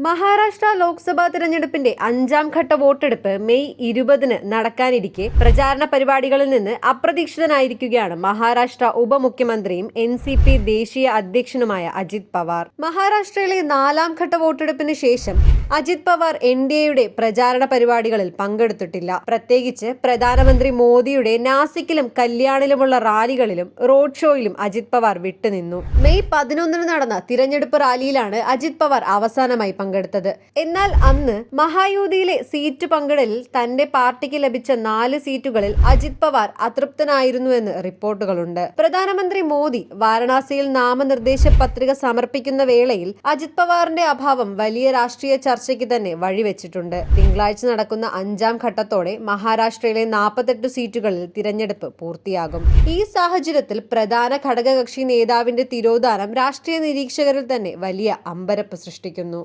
മഹാരാഷ്ട്ര ലോക്സഭാ തിരഞ്ഞെടുപ്പിന്റെ 5ാം ഘട്ട വോട്ടെടുപ്പ് മെയ് 20-ന് നടക്കാനിരിക്കെ പ്രചാരണ പരിപാടികളിൽ നിന്ന് അപ്രതീക്ഷിതനായിരിക്കുകയാണ് മഹാരാഷ്ട്ര ഉപമുഖ്യമന്ത്രിയും NCP ദേശീയ അധ്യക്ഷനുമായ അജിത് പവാർ. മഹാരാഷ്ട്രയിലെ 4ാം ഘട്ട വോട്ടെടുപ്പിന് ശേഷം അജിത് പവാർ NDAയുടെ പ്രചാരണ പരിപാടികളിൽ പങ്കെടുത്തിട്ടില്ല. പ്രത്യേകിച്ച് പ്രധാനമന്ത്രി മോദിയുടെ നാസിക്കിലും കല്യാണിലുമുള്ള റാലികളിലും റോഡ് ഷോയിലും അജിത് പവാർ വിട്ടുനിന്നു. മെയ് 11-ന് നടന്ന തിരഞ്ഞെടുപ്പ് റാലിയിലാണ് അജിത് പവാർ അവസാനമായി പങ്കെടുത്തത്. എന്നാൽ അന്ന് മഹായൂതിയിലെ സീറ്റ് പങ്കിടലിൽ തന്റെ പാർട്ടിക്ക് ലഭിച്ച 4 സീറ്റുകളിൽ അജിത് പവാർ അതൃപ്തനായിരുന്നുവെന്ന് റിപ്പോർട്ടുകളുണ്ട്. പ്രധാനമന്ത്രി മോദി വാരണാസിയിൽ നാമനിർദ്ദേശ പത്രിക സമർപ്പിക്കുന്ന വേളയിൽ അജിത് പവാറിന്റെ അഭാവം വലിയ രാഷ്ട്രീയ ചർച്ചയ്ക്ക് തന്നെ വഴിവെച്ചിട്ടുണ്ട്. തിങ്കളാഴ്ച നടക്കുന്ന 5ാം ഘട്ടത്തോടെ മഹാരാഷ്ട്രയിലെ 48 സീറ്റുകളിൽ തിരഞ്ഞെടുപ്പ് പൂർത്തിയാകും. ഈ സാഹചര്യത്തിൽ പ്രധാന ഘടകകക്ഷി നേതാവിന്റെ തിരോധാനം രാഷ്ട്രീയ നിരീക്ഷകരിൽ തന്നെ വലിയ അമ്പരപ്പ് സൃഷ്ടിക്കുന്നു.